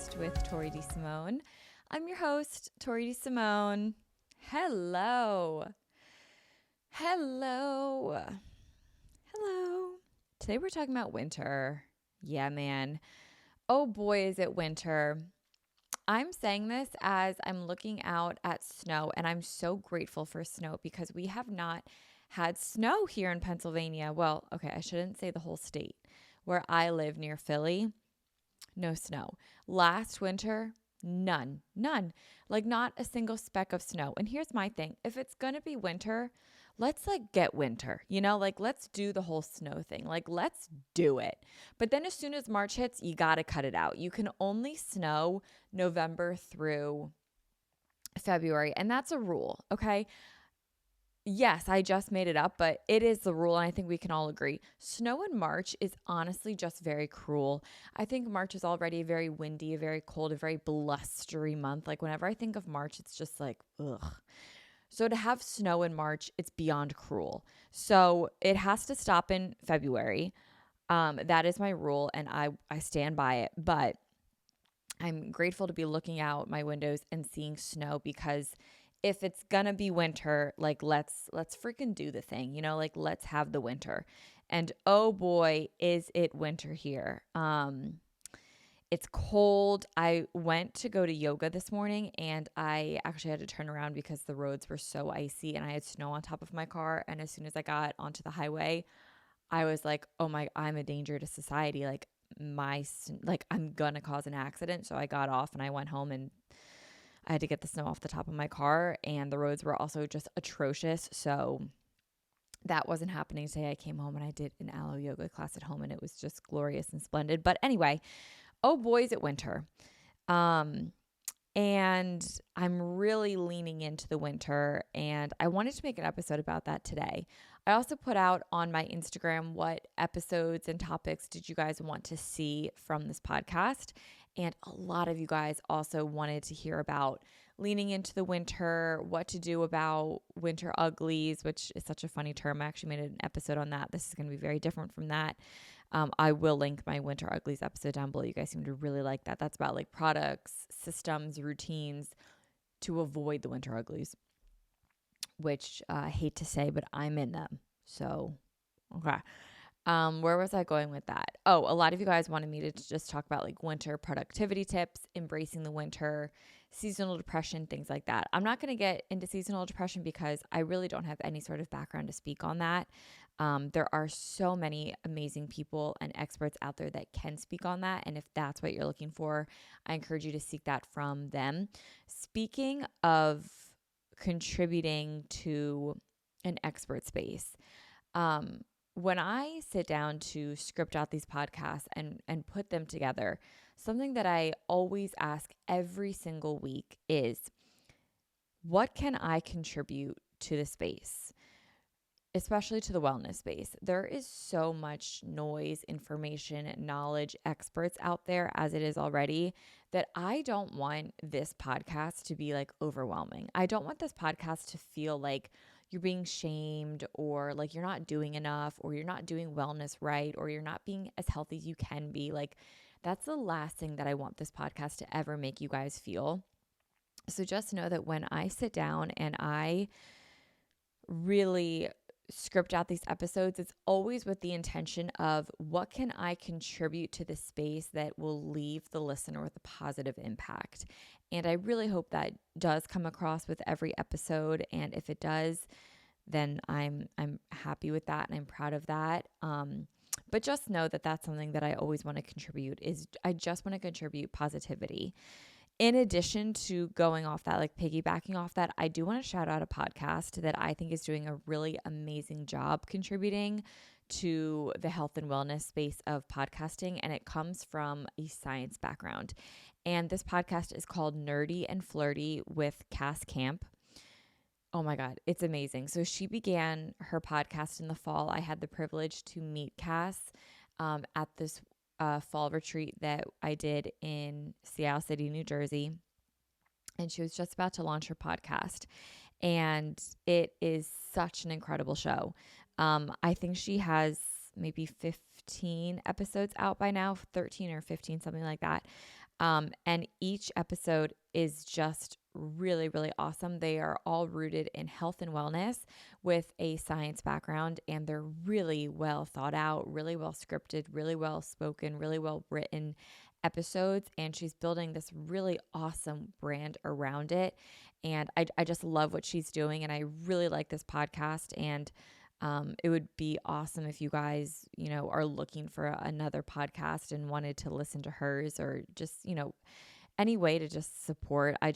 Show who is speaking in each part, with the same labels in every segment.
Speaker 1: Podcast with Tori DeSimone. I'm your host, Tori DeSimone. Hello. Hello. Hello. Today we're talking about winter. Yeah, man. Oh boy, is it winter. I'm saying this as I'm looking out at snow, and I'm so grateful for snow because we have not had snow here in Pennsylvania. Well, okay, I shouldn't say the whole state. Where I live near Philly, no snow. Last winter, none. Like not a single speck of snow. And here's my thing. If it's going to be winter, let's get winter, let's do the whole snow thing. Let's do it. But then as soon as March hits, you got to cut it out. You can only snow November through February. And that's a rule. Okay. Yes, I just made it up, but it is the rule, and I think we can all agree. Snow in March is honestly just very cruel. I think March is already a very windy, a very cold, a very blustery month. Whenever I think of March, it's just ugh. So to have snow in March, it's beyond cruel. So it has to stop in February. That is my rule, and I stand by it. But I'm grateful to be looking out my windows and seeing snow because if it's gonna be winter, let's freaking do the thing, let's have the winter. And oh boy, is it winter here. It's cold. I went to go to yoga this morning and I actually had to turn around because the roads were so icy and I had snow on top of my car. And as soon as I got onto the highway, I was like, oh my, I'm a danger to society. I'm gonna cause an accident. So I got off and I went home and I had to get the snow off the top of my car, and the roads were also just atrocious. So that wasn't happening today. I came home and I did an aloe yoga class at home, and it was just glorious and splendid. But anyway, oh boy, is it winter. And I'm really leaning into the winter, and I wanted to make an episode about that today. I also put out on my Instagram what episodes and topics did you guys want to see from this podcast. And a lot of you guys also wanted to hear about leaning into the winter, what to do about winter uglies, which is such a funny term. I actually made an episode on that. This is going to be very different from that. I will link my winter uglies episode down below. You guys seem to really like that. That's about products, systems, routines to avoid the winter uglies, which I hate to say, but I'm in them. So, okay. Where was I going with that? Oh, a lot of you guys wanted me to just talk about winter productivity tips, embracing the winter, seasonal depression, things like that. I'm not going to get into seasonal depression because I really don't have any sort of background to speak on that. There are so many amazing people and experts out there that can speak on that. And if that's what you're looking for, I encourage you to seek that from them. Speaking of contributing to an expert space, when I sit down to script out these podcasts and put them together, something that I always ask every single week is, what can I contribute to the space, especially to the wellness space? There is so much noise, information, knowledge, experts out there as it is already that I don't want this podcast to be overwhelming. I don't want this podcast to feel like you're being shamed or you're not doing enough or you're not doing wellness right or you're not being as healthy as you can be. That's the last thing that I want this podcast to ever make you guys feel. So just know that when I sit down and I really script out these episodes, it's always with the intention of what can I contribute to the space that will leave the listener with a positive impact. And I really hope that does come across with every episode. And if it does, then I'm happy with that and I'm proud of that. But just know that that's something that I always want to contribute is I just want to contribute positivity. In addition to going off that, piggybacking off that, I do want to shout out a podcast that I think is doing a really amazing job contributing to the health and wellness space of podcasting. And it comes from a science background. And this podcast is called Nerdy and Flirty with Cass Camp. Oh my God, it's amazing. So she began her podcast in the fall. I had the privilege to meet Cass at this fall retreat that I did in Seattle City, New Jersey. And she was just about to launch her podcast. And it is such an incredible show. I think she has maybe 15 episodes out by now, 13 or 15, something like that. And each episode is just really, really awesome. They are all rooted in health and wellness with a science background, and they're really well thought out, really well scripted, really well spoken, really well written episodes. And she's building this really awesome brand around it. And I just love what she's doing. And I really like this podcast. And it would be awesome if you guys, are looking for another podcast and wanted to listen to hers, or just, any way to just support. I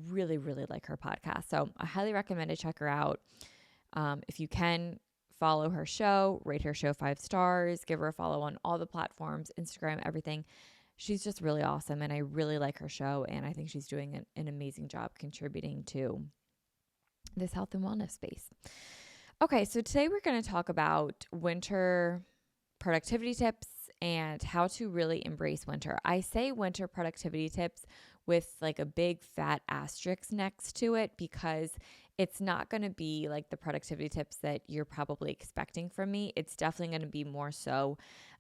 Speaker 1: really, really like her podcast. So I highly recommend to check her out. If you can, follow her show, rate her show 5 stars, give her a follow on all the platforms, Instagram, everything. She's just really awesome. And I really like her show. And I think she's doing an amazing job contributing to this health and wellness space. Okay, so today we're going to talk about winter productivity tips and how to really embrace winter. I say winter productivity tips with like a big fat asterisk next to it, because it's not going to be like the productivity tips that you're probably expecting from me. It's definitely going to be more so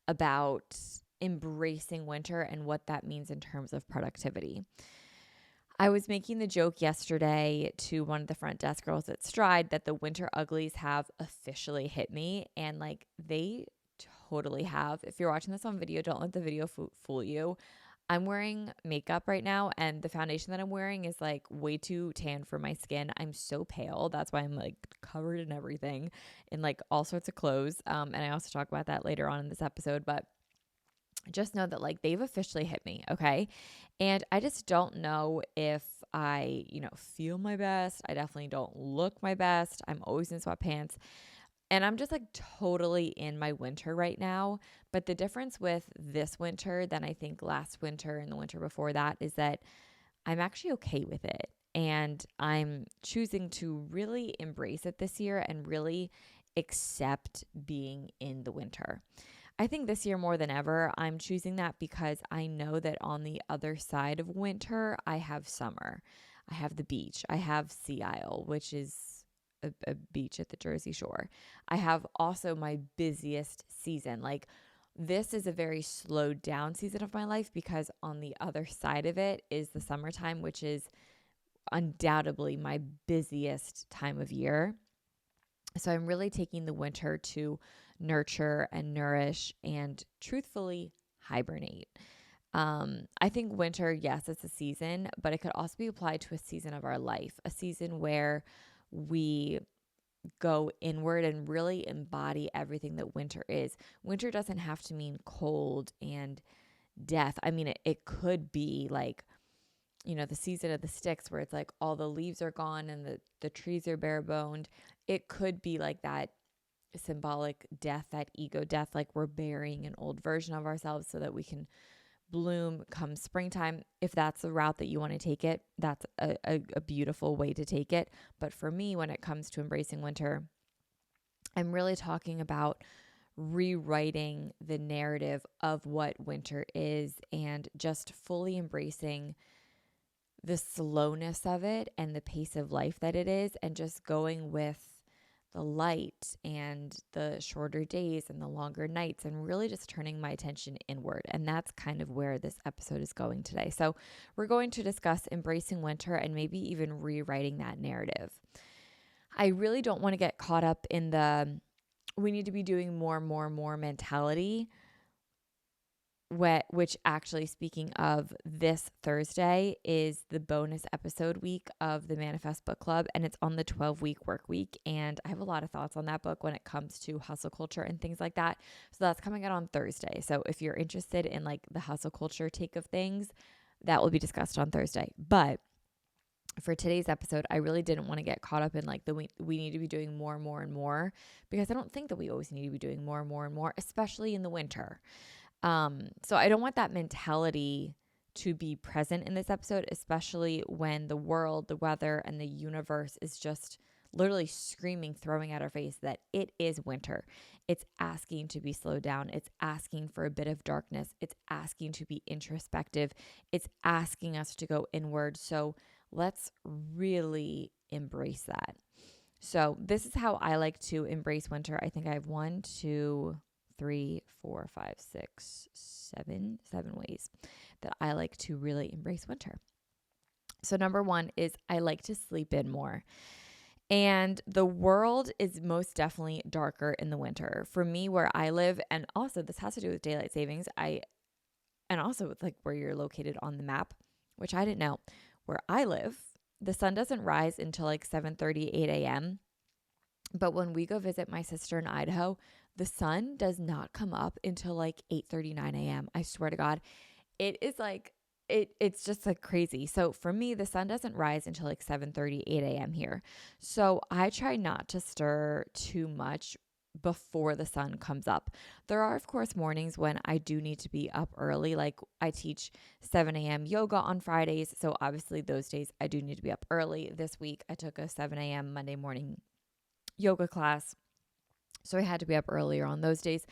Speaker 1: about embracing winter and what that means in terms of productivity. I was making the joke yesterday to one of the front desk girls at Stride that the winter uglies have officially hit me, and like they totally have. If you're watching this on video, don't let the video fool you. I'm wearing makeup right now, and the foundation that I'm wearing is like way too tan for my skin. I'm so pale. That's why I'm like covered in everything, in like all sorts of clothes. And I also talk about that later on in this episode, but just know that like they've officially hit me. Okay. And I just don't know if I, feel my best. I definitely don't look my best. I'm always in sweatpants, and I'm just like totally in my winter right now. But the difference with this winter than I think last winter and the winter before that is that I'm actually okay with it. And I'm choosing to really embrace it this year and really accept being in the winter. I think this year more than ever, I'm choosing that because I know that on the other side of winter, I have summer. I have the beach. I have Sea Isle, which is a beach at the Jersey Shore. I have also my busiest season. Like, this is a very slowed down season of my life, because on the other side of it is the summertime, which is undoubtedly my busiest time of year. So I'm really taking the winter to nurture and nourish and truthfully hibernate. I think winter, yes, it's a season, but it could also be applied to a season of our life, a season where we go inward and really embody everything that winter is. Winter doesn't have to mean cold and death. I mean, it could be like, the season of the sticks, where it's like all the leaves are gone and the trees are bare boned. It could be like that symbolic death, that ego death, like we're burying an old version of ourselves so that we can bloom come springtime. If that's the route that you want to take it, that's a beautiful way to take it. But for me, when it comes to embracing winter, I'm really talking about rewriting the narrative of what winter is and just fully embracing the slowness of it and the pace of life that it is, and just going with the light and the shorter days and the longer nights, and really just turning my attention inward. And that's kind of where this episode is going today. So we're going to discuss embracing winter and maybe even rewriting that narrative. I really don't want to get caught up in the we need to be doing more mentality, which actually, speaking of, this Thursday is the bonus episode week of the Manifest Book Club, and it's on the 12-week work week. And I have a lot of thoughts on that book when it comes to hustle culture and things like that. So that's coming out on Thursday. So if you're interested in like the hustle culture take of things, that will be discussed on Thursday. But for today's episode, I really didn't want to get caught up in like we need to be doing more, because I don't think that we always need to be doing more, especially in the winter. So I don't want that mentality to be present in this episode, especially when the world, the weather, and the universe is just literally screaming, throwing at our face that it is winter. It's asking to be slowed down. It's asking for a bit of darkness. It's asking to be introspective. It's asking us to go inward. So let's really embrace that. So this is how I like to embrace winter. I think I have 1, 2, seven ways that I like to really embrace winter. So number one is I like to sleep in more. And the world is most definitely darker in the winter. For me, where I live, and also this has to do with daylight savings, and also with like where you're located on the map, which I didn't know. Where I live, the sun doesn't rise until like 7:30, 8 a.m. But when we go visit my sister in Idaho, the sun does not come up until like 8:30, 9 a.m. I swear to God. It is like it's just like crazy. So for me, the sun doesn't rise until like 7:30, 8 a.m. here. So I try not to stir too much before the sun comes up. There are, of course, mornings when I do need to be up early. Like I teach 7 a.m. yoga on Fridays. So obviously those days I do need to be up early. This week I took a 7 a.m. Monday morning yoga class. So I had to be up earlier on those days.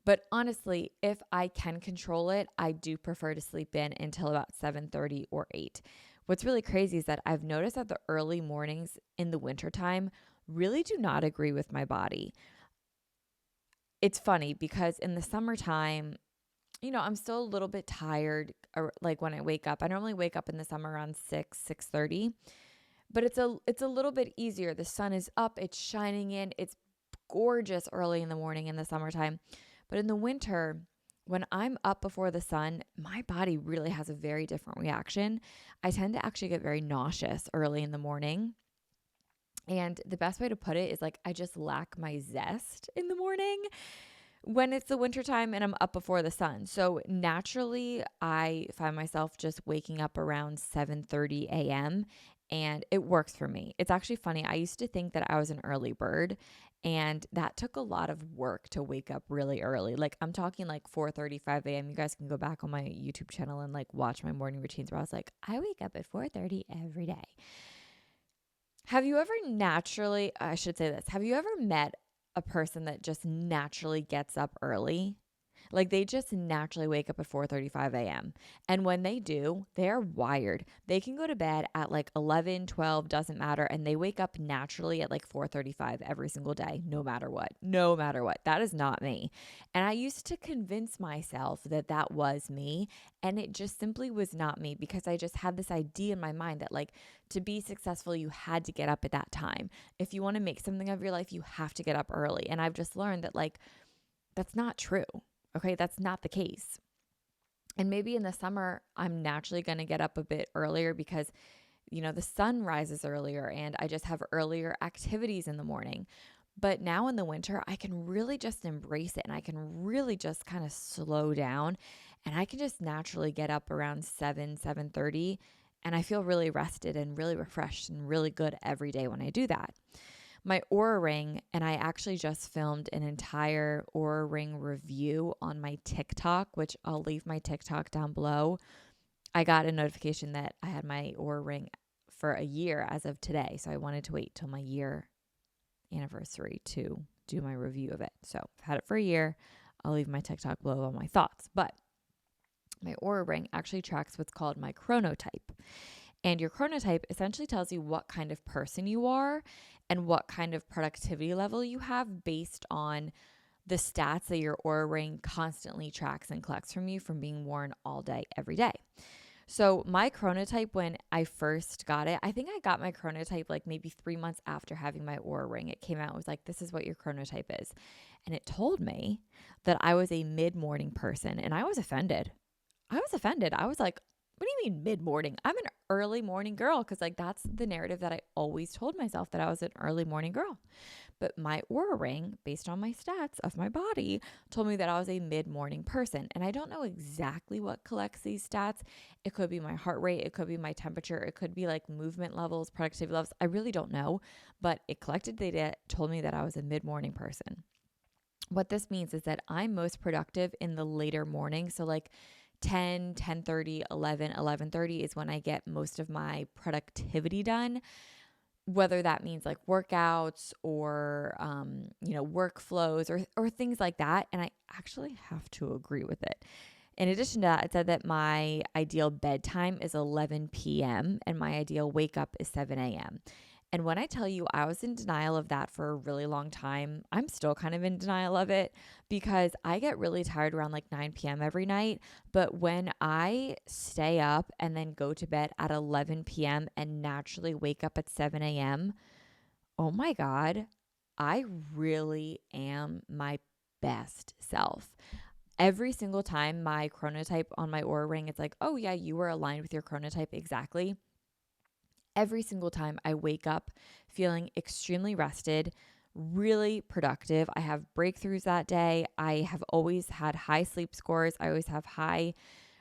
Speaker 1: But honestly, if I can control it, I do prefer to sleep in until about 7:30 or 8. What's really crazy is that I've noticed that the early mornings in the wintertime really do not agree with my body. It's funny because in the summertime, I'm still a little bit tired, or like when I wake up. I normally wake up in the summer around 6:30, but it's a little bit easier. The sun is up, it's shining in, it's gorgeous early in the morning in the summertime. But in the winter, when I'm up before the sun, my body really has a very different reaction. I tend to actually get very nauseous early in the morning. And the best way to put it is like I just lack my zest in the morning when it's the wintertime and I'm up before the sun. So naturally, I find myself just waking up around 7:30 a.m. and it works for me. It's actually funny. I used to think that I was an early bird, and that took a lot of work to wake up really early. Like I'm talking like 4:35 a.m. You guys can go back on my YouTube channel and like watch my morning routines where I was like, I wake up at 4:30 every day. Have you ever have you ever met a person that just naturally gets up early? Like they just naturally wake up at 4:35 a.m. And when they do, they're wired. They can go to bed at like 11, 12, doesn't matter. And they wake up naturally at like 4:35 every single day, no matter what. No matter what. That is not me. And I used to convince myself that that was me. And it just simply was not me because I just had this idea in my mind that like to be successful, you had to get up at that time. If you want to make something of your life, you have to get up early. And I've just learned that like that's not true. Okay, that's not the case. And maybe in the summer, I'm naturally going to get up a bit earlier because, the sun rises earlier and I just have earlier activities in the morning. But now in the winter, I can really just embrace it and I can really just kind of slow down and I can just naturally get up around 7:30 and I feel really rested and really refreshed and really good every day when I do that. My Oura Ring, and I actually just filmed an entire Oura Ring review on my TikTok, which I'll leave my TikTok down below. I got a notification that I had my Oura Ring for a year as of today, so I wanted to wait till my year anniversary to do my review of it. So I've had it for a year. I'll leave my TikTok below on my thoughts, but my Oura Ring actually tracks what's called my chronotype. And your chronotype essentially tells you what kind of person you are and what kind of productivity level you have based on the stats that your Oura Ring constantly tracks and collects from you from being worn all day, every day. So my chronotype, when I first got it, I think I got my chronotype like maybe 3 months after having my Oura Ring. It came out, it was like, this is what your chronotype is. And it told me that I was a mid-morning person, and I was offended. I was like, what do you mean mid-morning? I'm an early morning girl, because like that's the narrative that I always told myself, that I was an early morning girl. But my Oura Ring, based on my stats of my body, told me that I was a mid-morning person. And I don't know exactly what collects these stats. It could be my heart rate. It could be my temperature. It could be like movement levels, productivity levels. I really don't know. But it collected data, told me that I was a mid-morning person. What this means is that I'm most productive in the later morning. So like 10, 10:30, 11, 11:30 is when I get most of my productivity done, whether that means like workouts or, workflows or things like that. And I actually have to agree with it. In addition to that, it said that my ideal bedtime is 11 p.m. and my ideal wake up is 7 a.m. And when I tell you I was in denial of that for a really long time, I'm still kind of in denial of it because I get really tired around like 9 p.m. every night. But when I stay up and then go to bed at 11 p.m. and naturally wake up at 7 a.m., oh my God, I really am my best self. Every single time my chronotype on my Oura ring, it's like, oh yeah, you were aligned with your chronotype exactly. Every single time I wake up feeling extremely rested, really productive. I have breakthroughs that day. I have always had high sleep scores. I always have high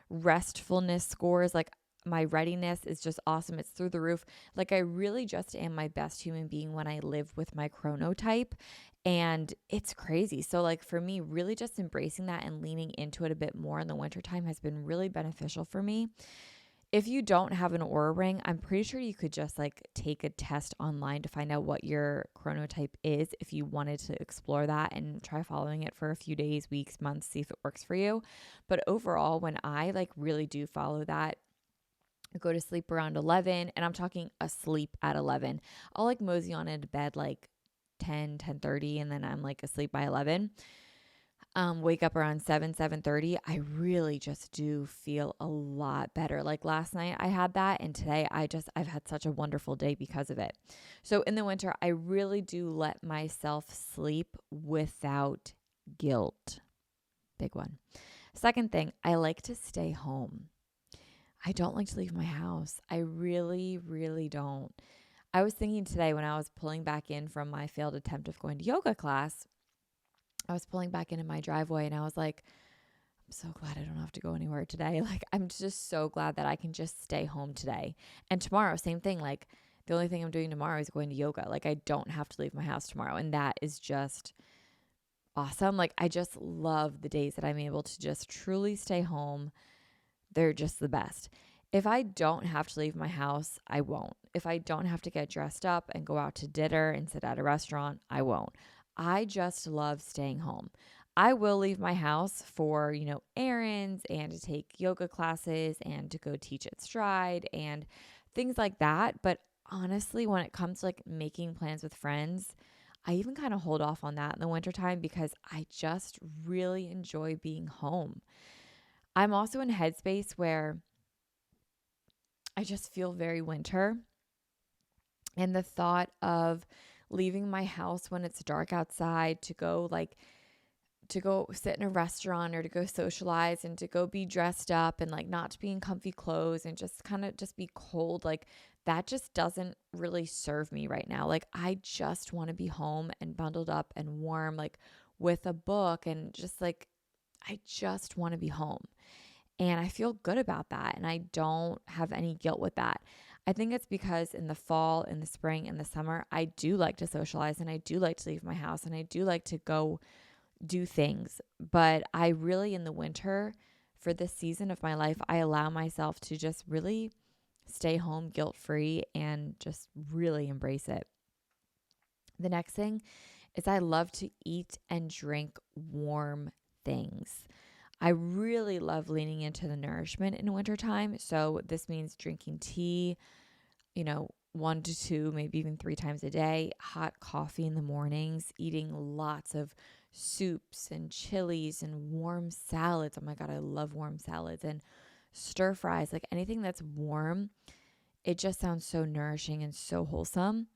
Speaker 1: restfulness scores. Like my readiness is just awesome. It's through the roof. Like I really just am my best human being when I live with my chronotype. And it's crazy. So like for me, really just embracing that and leaning into it a bit more in the wintertime has been really beneficial for me. If you don't have an Oura ring, I'm pretty sure you could just like take a test online to find out what your chronotype is if you wanted to explore that and try following it for a few days, weeks, months, see if it works for you. But overall, when I like really do follow that, I go to sleep around 11, and I'm talking asleep at 11. I'll like mosey on into bed like 10:30, and then I'm like asleep by 11. Wake up around 7:30. I really just do feel a lot better. Like last night I had that, and today I've had such a wonderful day because of it. So in the winter, I really do let myself sleep without guilt. Big one. Second thing, I like to stay home. I don't like to leave my house. I really, really don't. I was thinking today when I was pulling back in from my failed attempt of going to yoga class, I was pulling back into my driveway and I was like, I'm so glad I don't have to go anywhere today. Like, I'm just so glad that I can just stay home today. And tomorrow, same thing. Like, the only thing I'm doing tomorrow is going to yoga. Like, I don't have to leave my house tomorrow. And that is just awesome. Like, I just love the days that I'm able to just truly stay home. They're just the best. If I don't have to leave my house, I won't. If I don't have to get dressed up and go out to dinner and sit at a restaurant, I won't. I just love staying home. I will leave my house for, errands and to take yoga classes and to go teach at Stride and things like that. But honestly, when it comes to like making plans with friends, I even kind of hold off on that in the wintertime because I just really enjoy being home. I'm also in a headspace where I just feel very winter. And the thought of leaving my house when it's dark outside to go sit in a restaurant or to go socialize and to go be dressed up and like not to be in comfy clothes and just kind of just be cold, like that just doesn't really serve me right now. Like I just want to be home and bundled up and warm, like with a book and just like I just want to be home. And I feel good about that. And I don't have any guilt with that. I think it's because in the fall, in the spring, in the summer, I do like to socialize and I do like to leave my house and I do like to go do things. But I really, in the winter, for this season of my life, I allow myself to just really stay home guilt-free and just really embrace it. The next thing is I love to eat and drink warm things. I really love leaning into the nourishment in wintertime. So this means drinking tea, 1 to 2, maybe even 3 times a day, hot coffee in the mornings, eating lots of soups and chilies and warm salads. Oh my God, I love warm salads and stir fries, like anything that's warm. It just sounds so nourishing and so wholesome.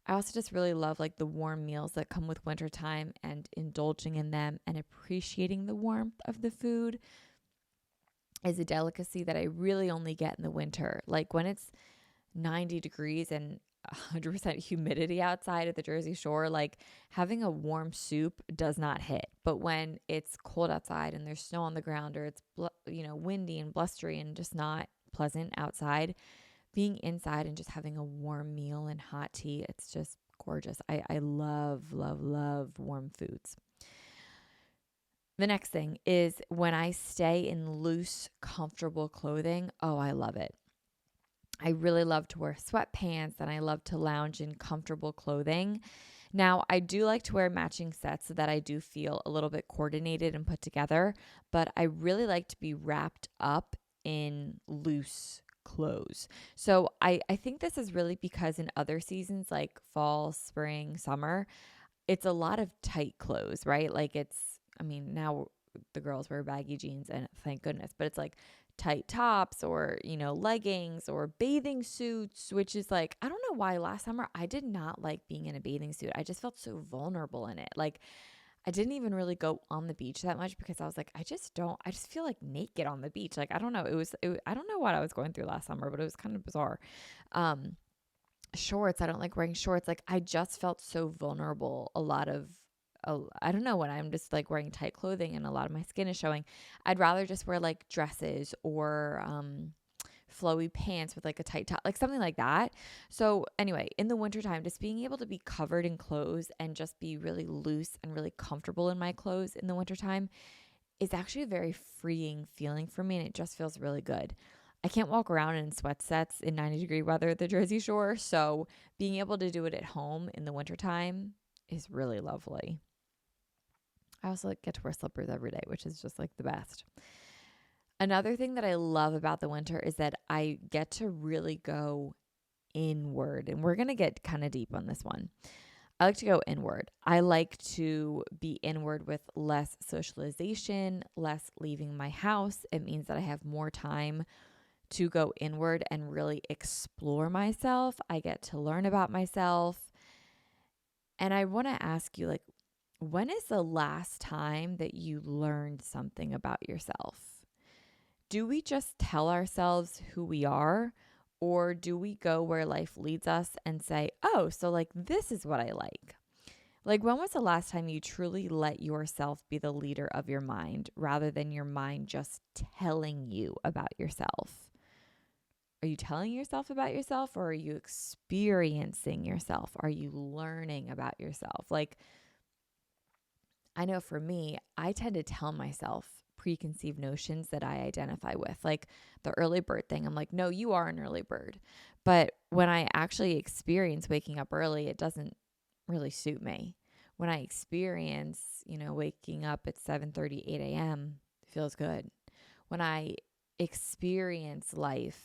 Speaker 1: I also just really love like the warm meals that come with wintertime and indulging in them and appreciating the warmth of the food is a delicacy that I really only get in the winter. Like when it's 90 degrees and 100% humidity outside at the Jersey Shore, like having a warm soup does not hit. But when it's cold outside and there's snow on the ground or it's windy and blustery and just not pleasant outside, being inside and just having a warm meal and hot tea, it's just gorgeous. I love, love, love warm foods. The next thing is when I stay in loose, comfortable clothing. Oh, I love it. I really love to wear sweatpants and I love to lounge in comfortable clothing. Now, I do like to wear matching sets so that I do feel a little bit coordinated and put together, but I really like to be wrapped up in loose clothes. So I think this is really because in other seasons like fall, spring, summer, it's a lot of tight clothes, right? Like I mean, now the girls wear baggy jeans and thank goodness, but it's like tight tops or, leggings or bathing suits, which is like, I don't know why last summer I did not like being in a bathing suit. I just felt so vulnerable in it. Like, I didn't even really go on the beach that much because I was like, I just feel like naked on the beach. Like, I don't know. I don't know what I was going through last summer, but it was kind of bizarre. Shorts, I don't like wearing shorts. Like, I just felt so vulnerable. I don't know, when I'm just like wearing tight clothing and a lot of my skin is showing, I'd rather just wear like dresses or, flowy pants with like a tight top, like something like that. So anyway, in the wintertime, just being able to be covered in clothes and just be really loose and really comfortable in my clothes in the wintertime is actually a very freeing feeling for me. And it just feels really good. I can't walk around in sweatsets in 90-degree weather at the Jersey Shore. So being able to do it at home in the wintertime is really lovely. I also get to wear slippers every day, which is just like the best. Another thing that I love about the winter is that I get to really go inward. And we're going to get kind of deep on this one. I like to go inward. I like to be inward with less socialization, less leaving my house. It means that I have more time to go inward and really explore myself. I get to learn about myself. And I want to ask you, like, when is the last time that you learned something about yourself? Do we just tell ourselves who we are, or do we go where life leads us and say, oh, so like this is what I like? Like, when was the last time you truly let yourself be the leader of your mind rather than your mind just telling you about yourself? Are you telling yourself about yourself, or are you experiencing yourself? Are you learning about yourself? Like, I know for me, I tend to tell myself preconceived notions that I identify with. Like the early bird thing, I'm like, no, you are an early bird. But when I actually experience waking up early, it doesn't really suit me. When I experience, waking up at 7:30, 8 a.m., it feels good. When I experience life,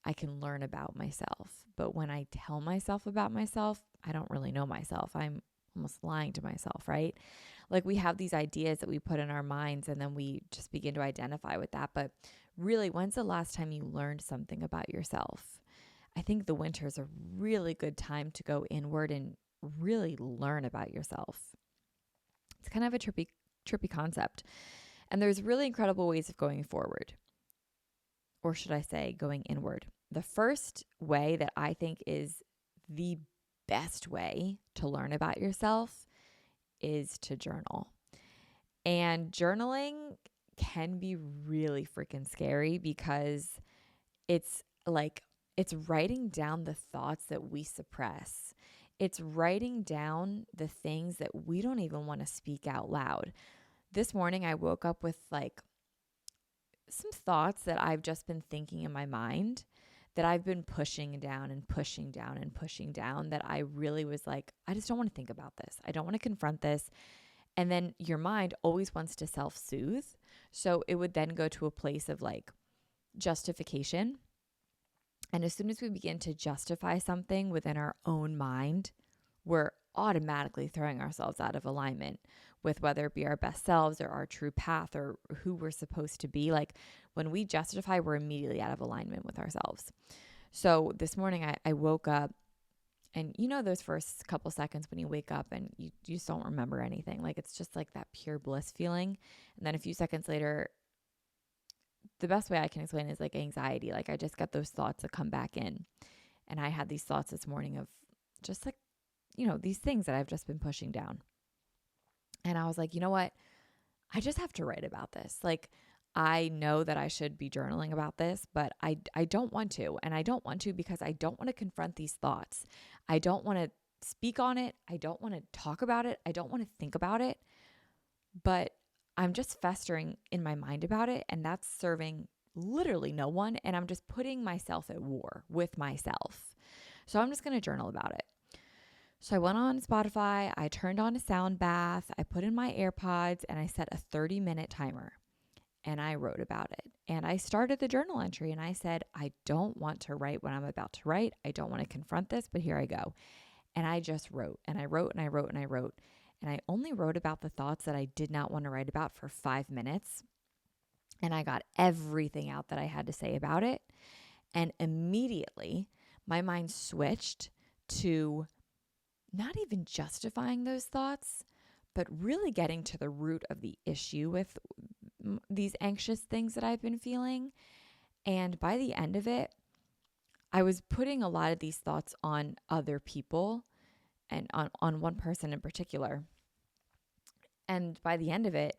Speaker 1: I can learn about myself. But when I tell myself about myself, I don't really know myself. I'm almost lying to myself, right? Like, we have these ideas that we put in our minds and then we just begin to identify with that. But really, when's the last time you learned something about yourself? I think the winter is a really good time to go inward and really learn about yourself. It's kind of a trippy concept. And there's really incredible ways of going forward. Or should I say going inward? The first way that I think is the best way to learn about yourself is to journal. And journaling can be really freaking scary because it's writing down the thoughts that we suppress. It's writing down the things that we don't even want to speak out loud. This morning I woke up with like some thoughts that I've just been thinking in my mind that I've been pushing down and pushing down and pushing down, that I really was like, I just don't want to think about this. I don't want to confront this. And then your mind always wants to self-soothe. So it would then go to a place of like justification. And as soon as we begin to justify something within our own mind, we're automatically throwing ourselves out of alignment with whether it be our best selves or our true path or who we're supposed to be. Like, when we justify, we're immediately out of alignment with ourselves. So this morning I woke up, and those first couple seconds when you wake up and you just don't remember anything. Like, it's just like that pure bliss feeling. And then a few seconds later, the best way I can explain it is like anxiety. Like, I just got those thoughts that come back in. And I had these thoughts this morning of just like, these things that I've just been pushing down. And I was like, you know what? I just have to write about this. Like, I know that I should be journaling about this, but I don't want to. And I don't want to because I don't want to confront these thoughts. I don't want to speak on it. I don't want to talk about it. I don't want to think about it. But I'm just festering in my mind about it. And that's serving literally no one. And I'm just putting myself at war with myself. So I'm just going to journal about it. So I went on Spotify, I turned on a sound bath, I put in my AirPods, and I set a 30-minute timer. and I wrote about it. And I started the journal entry and I said, I don't want to write what I'm about to write. I don't want to confront this, but here I go. And I just wrote and I wrote and I wrote and I wrote. And I only wrote about the thoughts that I did not want to write about for 5 minutes. And I got everything out that I had to say about it. And immediately my mind switched to not even justifying those thoughts, but really getting to the root of the issue with these anxious things that I've been feeling. And by the end of it, I was putting a lot of these thoughts on other people and on one person in particular. And by the end of it,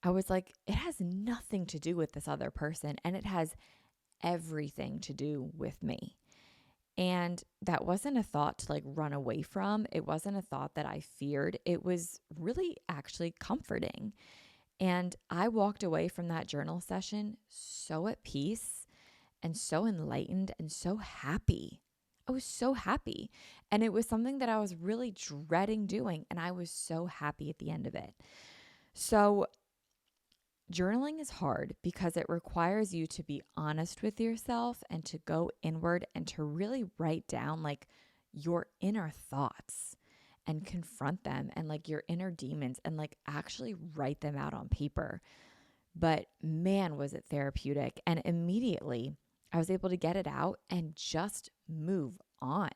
Speaker 1: I was like, it has nothing to do with this other person, and it has everything to do with me. And that wasn't a thought to like run away from. It wasn't a thought that I feared. It was really actually comforting. And I walked away from that journal session so at peace and so enlightened and so happy. I was so happy. And it was something that I was really dreading doing. And I was so happy at the end of it. So journaling is hard because it requires you to be honest with yourself and to go inward and to really write down like your inner thoughts and confront them and like your inner demons and like actually write them out on paper. But man, was it therapeutic. And immediately I was able to get it out and just move on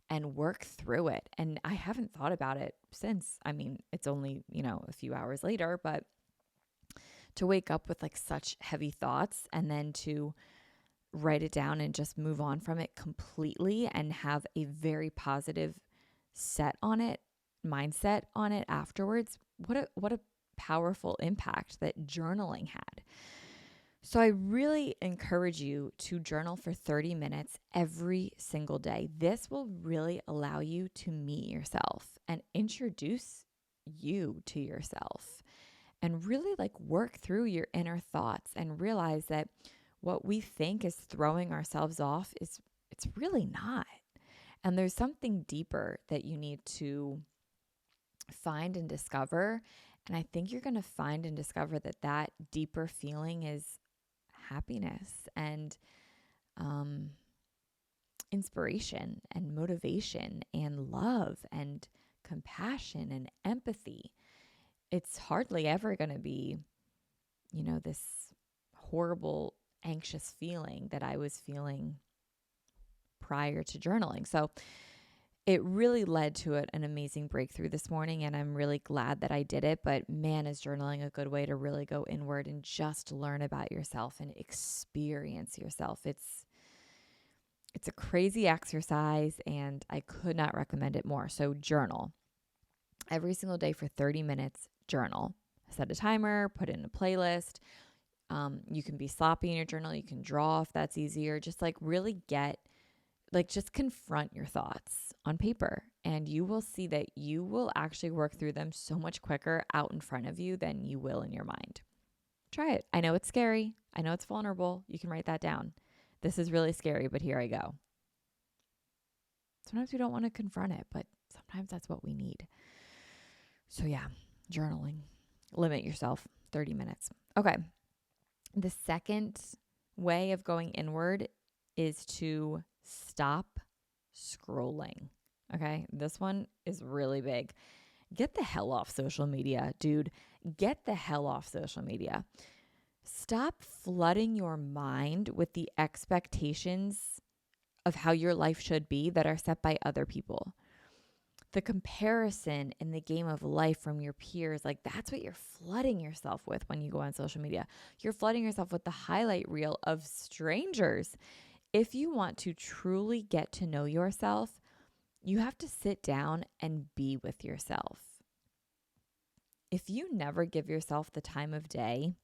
Speaker 1: and work through it. And I haven't thought about it since. I mean, it's only, a few hours later, but to wake up with like such heavy thoughts and then to write it down and just move on from it completely and have a very positive mindset on it afterwards. What a powerful impact that journaling had. So I really encourage you to journal for 30 minutes every single day. This will really allow you to meet yourself and introduce you to yourself and really like work through your inner thoughts and realize that what we think is throwing ourselves off it's really not. And there's something deeper that you need to find and discover. And I think you're going to find and discover that deeper feeling is happiness and inspiration and motivation and love and compassion and empathy. It's hardly ever going to be, this horrible, anxious feeling that I was feeling prior to journaling. So it really led to an amazing breakthrough this morning, and I'm really glad that I did it. But man, is journaling a good way to really go inward and just learn about yourself and experience yourself. It's a crazy exercise, and I could not recommend it more. So journal. Every single day for 30 minutes, journal. Set a timer, put it in a playlist. You can be sloppy in your journal. You can draw if that's easier. Just like really just confront your thoughts on paper, and you will see that you will actually work through them so much quicker out in front of you than you will in your mind. Try it. I know it's scary. I know it's vulnerable. You can write that down. This is really scary, but here I go. Sometimes we don't want to confront it, but sometimes that's what we need. So yeah, journaling. Limit yourself 30 minutes. Okay. The second way of going inward is to stop scrolling. Okay. This one is really big. Get the hell off social media, dude. Get the hell off social media. Stop flooding your mind with the expectations of how your life should be that are set by other people. The comparison in the game of life from your peers, like that's what you're flooding yourself with when you go on social media. You're flooding yourself with the highlight reel of strangers. If you want to truly get to know yourself, you have to sit down and be with yourself. If you never give yourself the time of day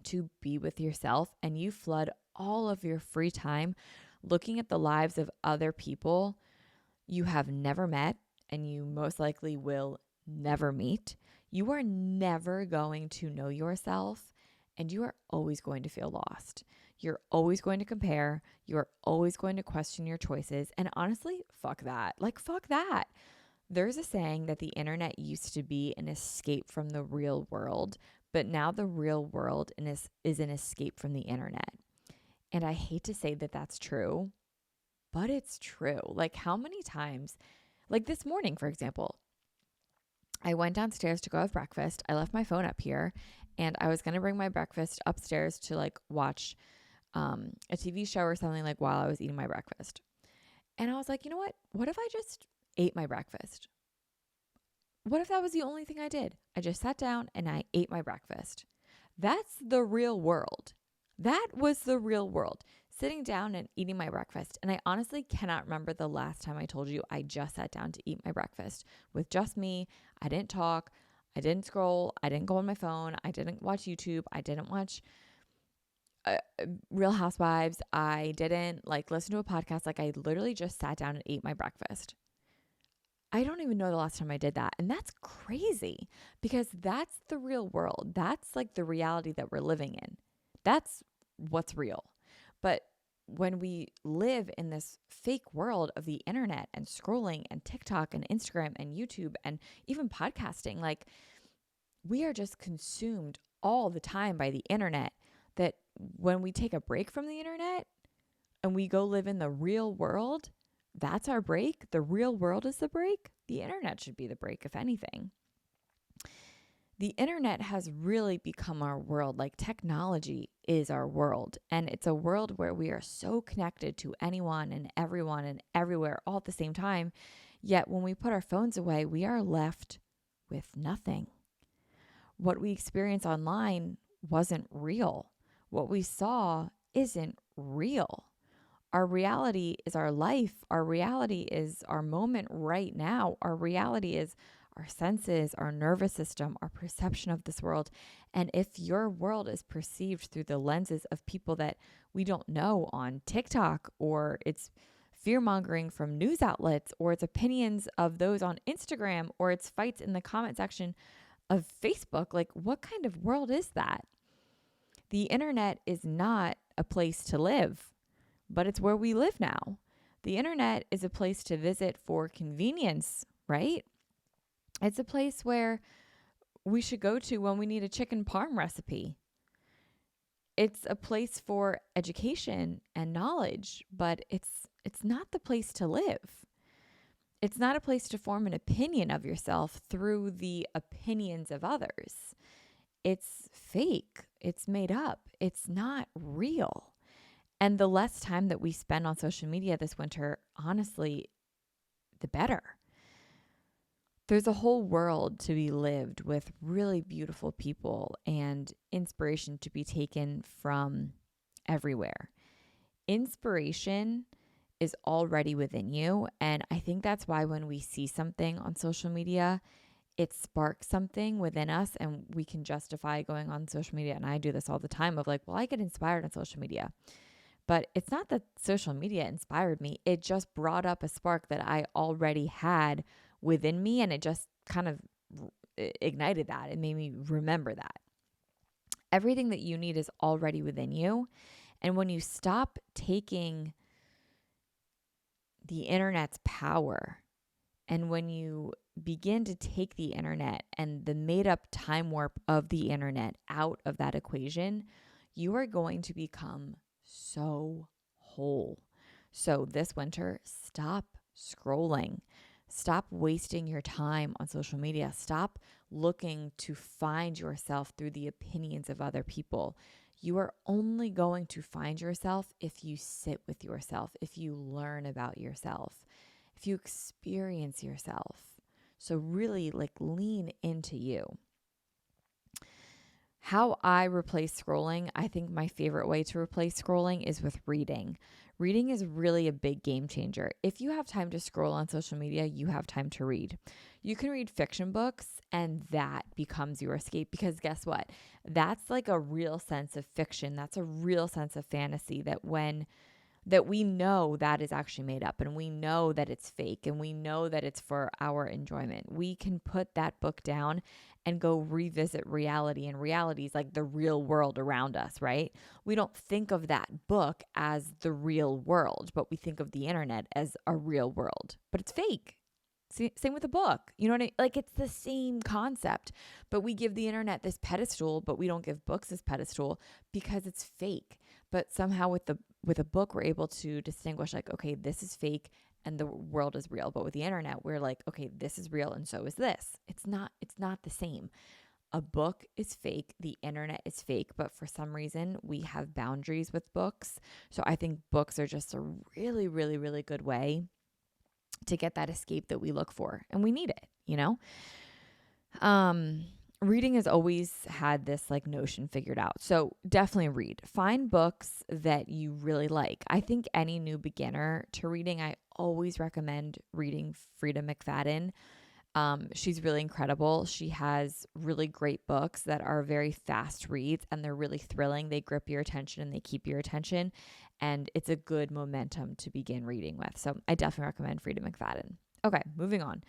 Speaker 1: to be with yourself and you flood all of your free time looking at the lives of other people you have never met and you most likely will never meet, you are never going to know yourself and you are always going to feel lost. You're always going to compare. You're always going to question your choices. And honestly, fuck that. Like, fuck that. There's a saying that the internet used to be an escape from the real world, But now the real world is an escape from the internet. And I hate to say that that's true, but it's true. Like, how many times, like this morning, for example, I went downstairs to go have breakfast. I left my phone up here and I was going to bring my breakfast upstairs to like watch a TV show or something like while I was eating my breakfast. And I was like, you know what? What if I just ate my breakfast? What if that was the only thing I did? I just sat down and I ate my breakfast. That's the real world. That was the real world. Sitting down and eating my breakfast. And I honestly cannot remember the last time I told you I just sat down to eat my breakfast with just me. I didn't talk. I didn't scroll. I didn't go on my phone. I didn't watch YouTube. I didn't watch Real Housewives. I didn't like listen to a podcast. Like, I literally just sat down and ate my breakfast. I don't even know the last time I did that. And that's crazy because that's the real world. That's like the reality that we're living in. That's what's real. But when we live in this fake world of the internet and scrolling and TikTok and Instagram and YouTube and even podcasting, like, we are just consumed all the time by the internet, that when we take a break from the internet and we go live in the real world, that's our break. The real world is the break. The internet should be the break, if anything. The internet has really become our world. Like, technology is our world. And it's a world where we are so connected to anyone and everyone and everywhere all at the same time. Yet when we put our phones away, we are left with nothing. What we experience online wasn't real. What we saw isn't real. Our reality is our life. Our reality is our moment right now. Our reality is our senses, our nervous system, our perception of this world. And if your world is perceived through the lenses of people that we don't know on TikTok, or it's fear-mongering from news outlets, or it's opinions of those on Instagram, or it's fights in the comment section of Facebook, like, what kind of world is that? The internet is not a place to live, but it's where we live now. The internet is a place to visit for convenience, right? It's a place where we should go to when we need a chicken parm recipe. It's a place for education and knowledge, but it's not the place to live. It's not a place to form an opinion of yourself through the opinions of others. It's fake. It's made up. It's not real. And the less time that we spend on social media this winter, honestly, the better. There's a whole world to be lived with really beautiful people and inspiration to be taken from everywhere. Inspiration is already within you. And I think that's why when we see something on social media, it sparks something within us and we can justify going on social media. And I do this all the time of like, well, I get inspired on social media. But it's not that social media inspired me. It just brought up a spark that I already had within me, and it just kind of ignited that. It made me remember that. Everything that you need is already within you. And when you stop taking the internet's power, and when you begin to take the internet and the made up time warp of the internet out of that equation, you are going to become so whole. So this winter, stop scrolling. Stop wasting your time on social media. Stop looking to find yourself through the opinions of other people. You are only going to find yourself if you sit with yourself, if you learn about yourself, if you experience yourself. So really, like, lean into you. How I replace scrolling, I think my favorite way to replace scrolling is with reading. Reading is really a big game changer. If you have time to scroll on social media, you have time to read. You can read fiction books and that becomes your escape, because guess what? That's like a real sense of fiction. That's a real sense of fantasy that we know that is actually made up, and we know that it's fake, and we know that it's for our enjoyment. We can put that book down and go revisit reality, and reality is like the real world around us, right? We don't think of that book as the real world, but we think of the internet as a real world, but it's fake. Same with a book. You know what I mean? Like, it's the same concept, but we give the internet this pedestal, but we don't give books this pedestal because it's fake. But somehow with a book, we're able to distinguish like, okay, this is fake and the world is real. But with the internet, we're like, okay, this is real and so is this. It's not the same. A book is fake, the internet is fake, but for some reason we have boundaries with books. So I think books are just a really, really, really good way to get that escape that we look for, and we need it, you know? Reading has always had this like notion figured out. So definitely read. Find books that you really like. I think any new beginner to reading, I always recommend reading Frida McFadden. She's really incredible. She has really great books that are very fast reads and they're really thrilling. They grip your attention and they keep your attention. And it's a good momentum to begin reading with. So I definitely recommend Frida McFadden. Okay, moving on.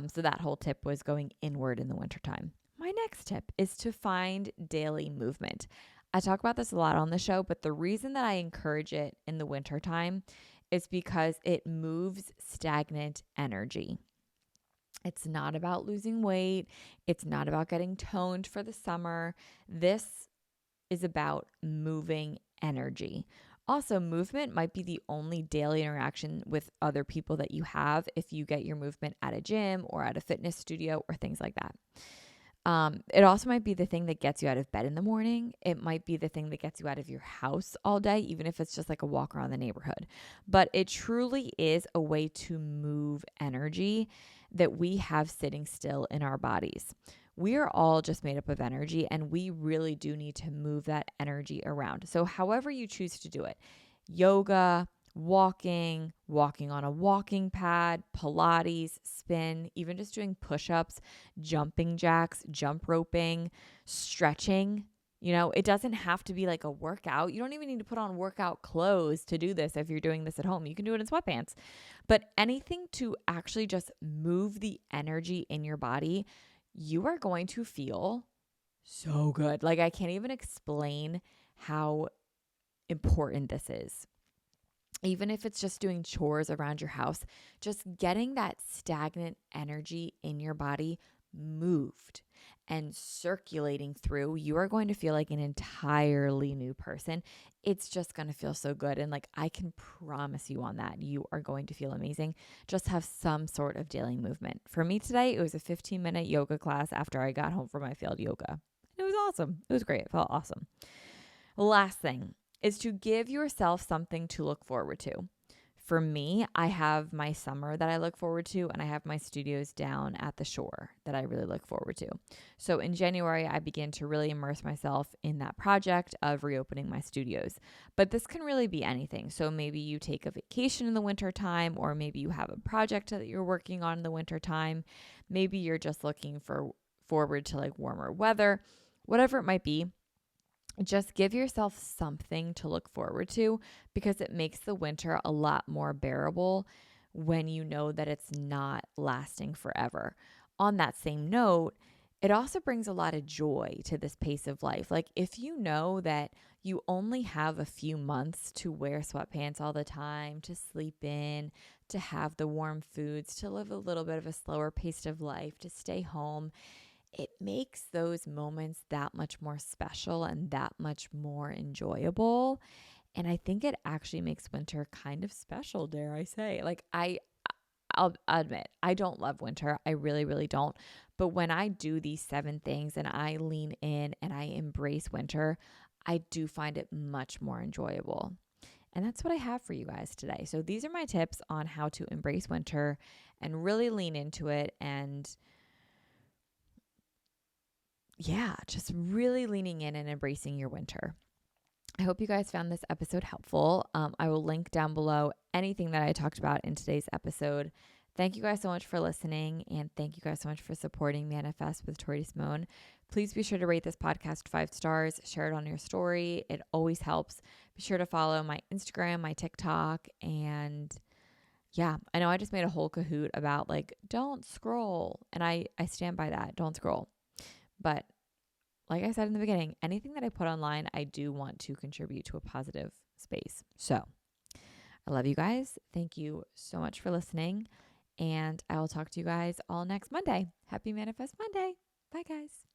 Speaker 1: So that whole tip was going inward in the wintertime. My next tip is to find daily movement. I talk about this a lot on the show, but the reason that I encourage it in the wintertime is because it moves stagnant energy. It's not about losing weight. It's not about getting toned for the summer. This is about moving energy. Also, movement might be the only daily interaction with other people that you have if you get your movement at a gym or at a fitness studio or things like that. It also might be the thing that gets you out of bed in the morning. It might be the thing that gets you out of your house all day, even if it's just like a walk around the neighborhood. But it truly is a way to move energy that we have sitting still in our bodies. We are all just made up of energy, and we really do need to move that energy around. So however you choose to do it, yoga, walking on a walking pad, Pilates, spin, even just doing push-ups, jumping jacks, jump roping, stretching. You know, it doesn't have to be like a workout. You don't even need to put on workout clothes to do this if you're doing this at home. You can do it in sweatpants. But anything to actually just move the energy in your body, you are going to feel so good. Like, I can't even explain how important this is. Even if it's just doing chores around your house, just getting that stagnant energy in your body moved and circulating through, you are going to feel like an entirely new person. It's just going to feel so good. And like, I can promise you on that, you are going to feel amazing. Just have some sort of daily movement. For me today, it was a 15-minute yoga class after I got home from my failed yoga. It was awesome. It was great. It felt awesome. Last thing is to give yourself something to look forward to. For me, I have my summer that I look forward to, and I have my studios down at the shore that I really look forward to. So in January, I begin to really immerse myself in that project of reopening my studios. But this can really be anything. So maybe you take a vacation in the wintertime, or maybe you have a project that you're working on in the wintertime. Maybe you're just looking forward to like warmer weather, whatever it might be. Just give yourself something to look forward to, because it makes the winter a lot more bearable when you know that it's not lasting forever. On that same note, it also brings a lot of joy to this pace of life. Like, if you know that you only have a few months to wear sweatpants all the time, to sleep in, to have the warm foods, to live a little bit of a slower pace of life, to stay home, it makes those moments that much more special and that much more enjoyable. And I think it actually makes winter kind of special, dare I say. Like, I'll admit, I don't love winter. I really, really don't. But when I do these 7 things and I lean in and I embrace winter, I do find it much more enjoyable. And that's what I have for you guys today. So these are my tips on how to embrace winter and really lean into it, and just really leaning in and embracing your winter. I hope you guys found this episode helpful. I will link down below anything that I talked about in today's episode. Thank you guys so much for listening, and thank you guys so much for supporting Manifest with Tori DeSimone. Please be sure to rate this podcast 5 stars, share it on your story. It always helps. Be sure to follow my Instagram, my TikTok, and I know I just made a whole cahoot about like, don't scroll, and I stand by that. Don't scroll. But like I said in the beginning, anything that I put online, I do want to contribute to a positive space. So I love you guys. Thank you so much for listening. And I will talk to you guys all next Monday. Happy Manifest Monday. Bye, guys.